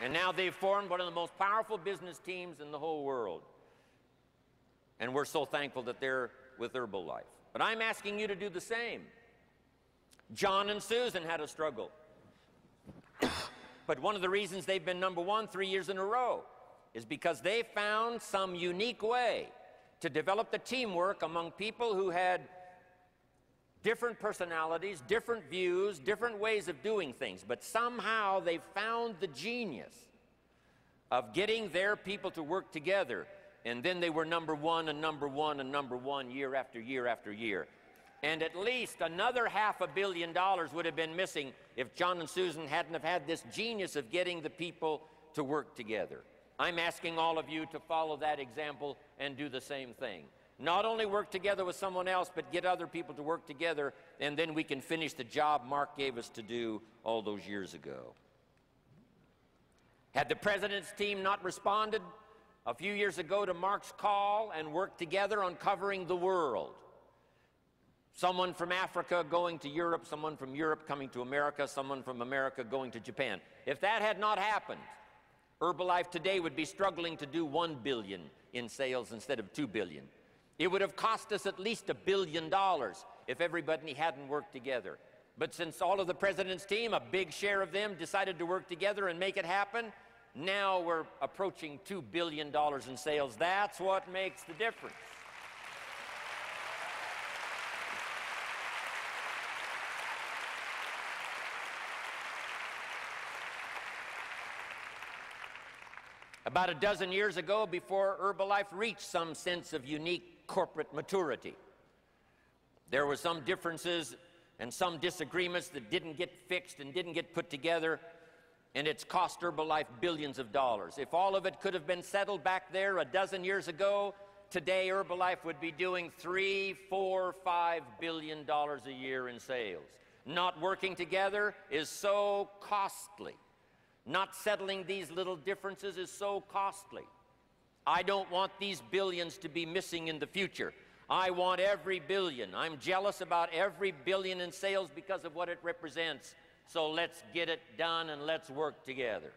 And now they've formed one of the most powerful business teams in the whole world. And we're so thankful that they're with Herbalife. But I'm asking you to do the same. John and Susan had a struggle. But one of the reasons they've been number one 3 years in a row is because they found some unique way to develop the teamwork among people who had different personalities, different views, different ways of doing things. But somehow they found the genius of getting their people to work together. And then they were number one and number one and number one year after year after year. And at least another $500 million would have been missing if John and Susan hadn't have had this genius of getting the people to work together. I'm asking all of you to follow that example and do the same thing. Not only work together with someone else, but get other people to work together, and then we can finish the job Mark gave us to do all those years ago. Had the president's team not responded a few years ago to Mark's call and worked together on covering the world, someone from Africa going to Europe, someone from Europe coming to America, someone from America going to Japan. If that had not happened, Herbalife today would be struggling to do $1 billion in sales instead of $2 billion. It would have cost us at least $1 billion if everybody hadn't worked together. But since all of the president's team, a big share of them, decided to work together and make it happen, now we're approaching $2 billion in sales. That's what makes the difference. About a dozen years ago, before Herbalife reached some sense of unique corporate maturity, there were some differences and some disagreements that didn't get fixed and didn't get put together, and it's cost Herbalife billions of dollars. If all of it could have been settled back there a dozen years ago, today Herbalife would be doing $3, $4, $5 billion a year in sales. Not working together is so costly. Not settling these little differences is so costly. I don't want these billions to be missing in the future. I want every billion. I'm jealous about every billion in sales because of what it represents. So let's get it done and let's work together.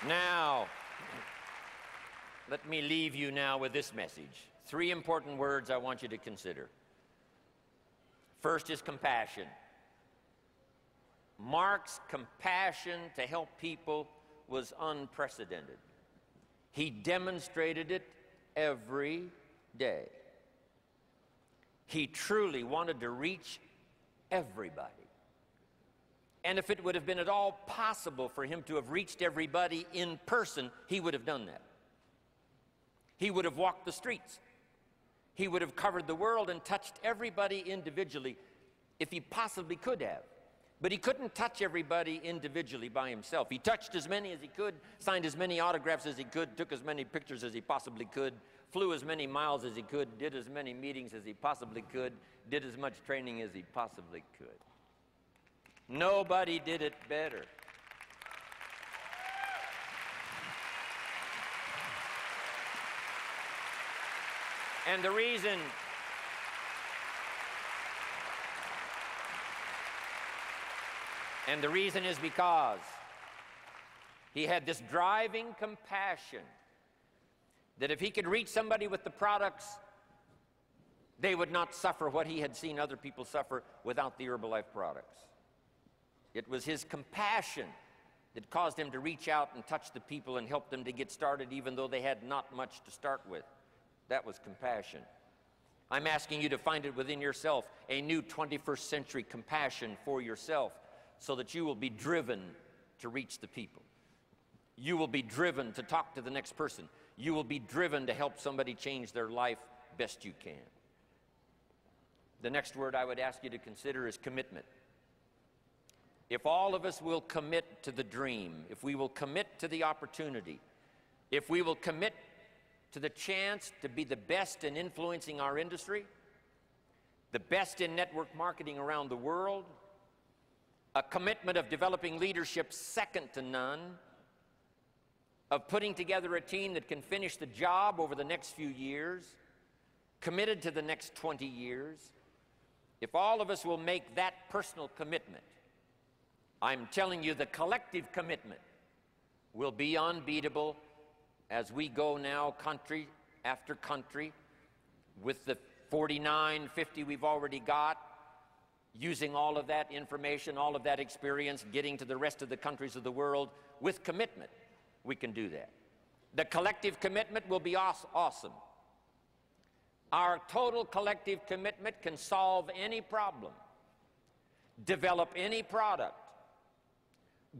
Now, let me leave you now with this message. 3 important words I want you to consider. First is compassion. Mark's compassion to help people was unprecedented. He demonstrated it every day. He truly wanted to reach everybody. And if it would have been at all possible for him to have reached everybody in person, he would have done that. He would have walked the streets. He would have covered the world and touched everybody individually if he possibly could have. But he couldn't touch everybody individually by himself. He touched as many as he could, signed as many autographs as he could, took as many pictures as he possibly could, flew as many miles as he could, did as many meetings as he possibly could, did as much training as he possibly could. Nobody did it better. And the reason is because he had this driving compassion that if he could reach somebody with the products, they would not suffer what he had seen other people suffer without the Herbalife products. It was his compassion that caused him to reach out and touch the people and help them to get started even though they had not much to start with. That was compassion. I'm asking you to find it within yourself, a new 21st century compassion for yourself so that you will be driven to reach the people. You will be driven to talk to the next person. You will be driven to help somebody change their life best you can. The next word I would ask you to consider is commitment. If all of us will commit to the dream, if we will commit to the opportunity, if we will commit to the chance to be the best in influencing our industry, the best in network marketing around the world, a commitment of developing leadership second to none, of putting together a team that can finish the job over the next few years, committed to the next 20 years. If all of us will make that personal commitment, I'm telling you the collective commitment will be unbeatable as we go now country after country with the 49, 50 we've already got, using all of that information, all of that experience, getting to the rest of the countries of the world with commitment. We can do that. The collective commitment will be awesome. Our total collective commitment can solve any problem, develop any product,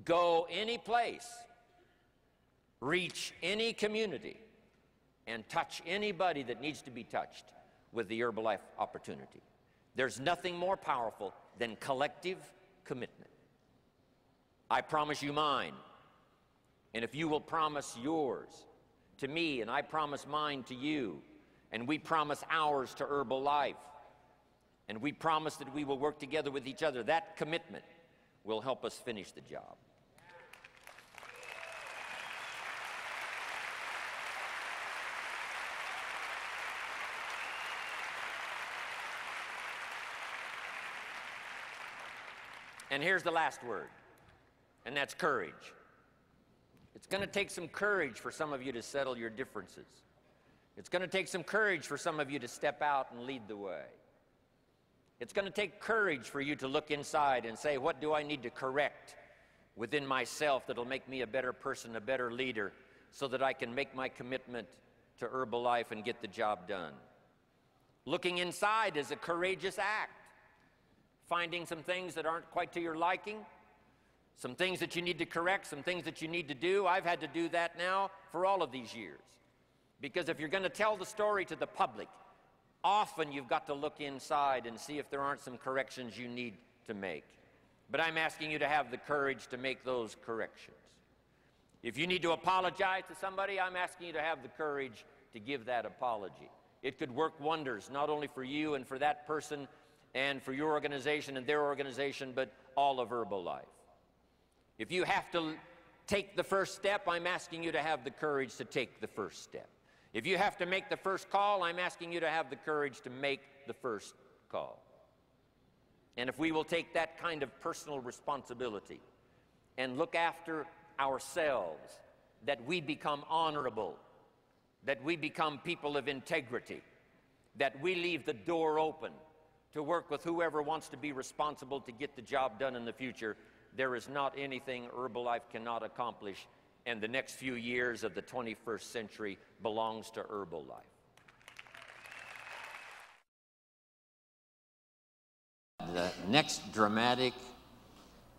go any place, reach any community, and touch anybody that needs to be touched with the Herbalife opportunity. There's nothing more powerful than collective commitment. I promise you mine, and if you will promise yours to me, and I promise mine to you, and we promise ours to Herbalife, and we promise that we will work together with each other, that commitment will help us finish the job. And here's the last word, and that's courage. It's going to take some courage for some of you to settle your differences. It's going to take some courage for some of you to step out and lead the way. It's going to take courage for you to look inside and say, what do I need to correct within myself that'll make me a better person, a better leader, so that I can make my commitment to Herbalife and get the job done. Looking inside is a courageous act. Finding some things that aren't quite to your liking, some things that you need to correct, some things that you need to do. I've had to do that now for all of these years. Because if you're going to tell the story to the public, often you've got to look inside and see if there aren't some corrections you need to make. But I'm asking you to have the courage to make those corrections. If you need to apologize to somebody, I'm asking you to have the courage to give that apology. It could work wonders, not only for you and for that person, and for your organization and their organization, but all of Herbalife. If you have to take the first step, I'm asking you to have the courage to take the first step. If you have to make the first call, I'm asking you to have the courage to make the first call. And if we will take that kind of personal responsibility and look after ourselves, that we become honorable, that we become people of integrity, that we leave the door open to work with whoever wants to be responsible to get the job done in the future, there is not anything Herbalife cannot accomplish, and the next few years of the 21st century belongs to Herbalife. The next dramatic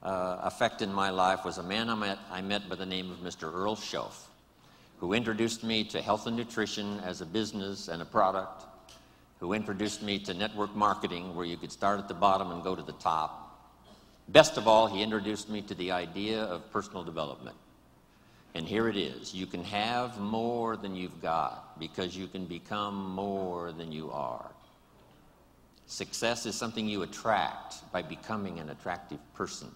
effect in my life was a man I met by the name of Mr. Earl Schoaf, who introduced me to health and nutrition as a business and a product, who introduced me to network marketing, where you could start at the bottom and go to the top. Best of all, he introduced me to the idea of personal development. And here it is. You can have more than you've got because you can become more than you are. Success is something you attract by becoming an attractive person.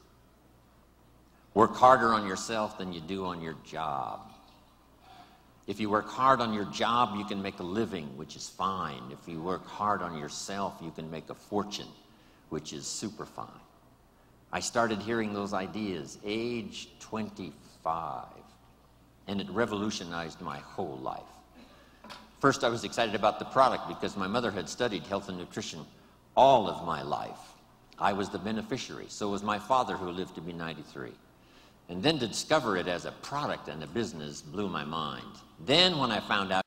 Work harder on yourself than you do on your job. If you work hard on your job, you can make a living, which is fine. If you work hard on yourself, you can make a fortune, which is super fine. I started hearing those ideas age 25, and it revolutionized my whole life. First, I was excited about the product because my mother had studied health and nutrition all of my life. I was the beneficiary. So was my father, who lived to be 93. And then to discover it as a product and a business blew my mind. Then when I found out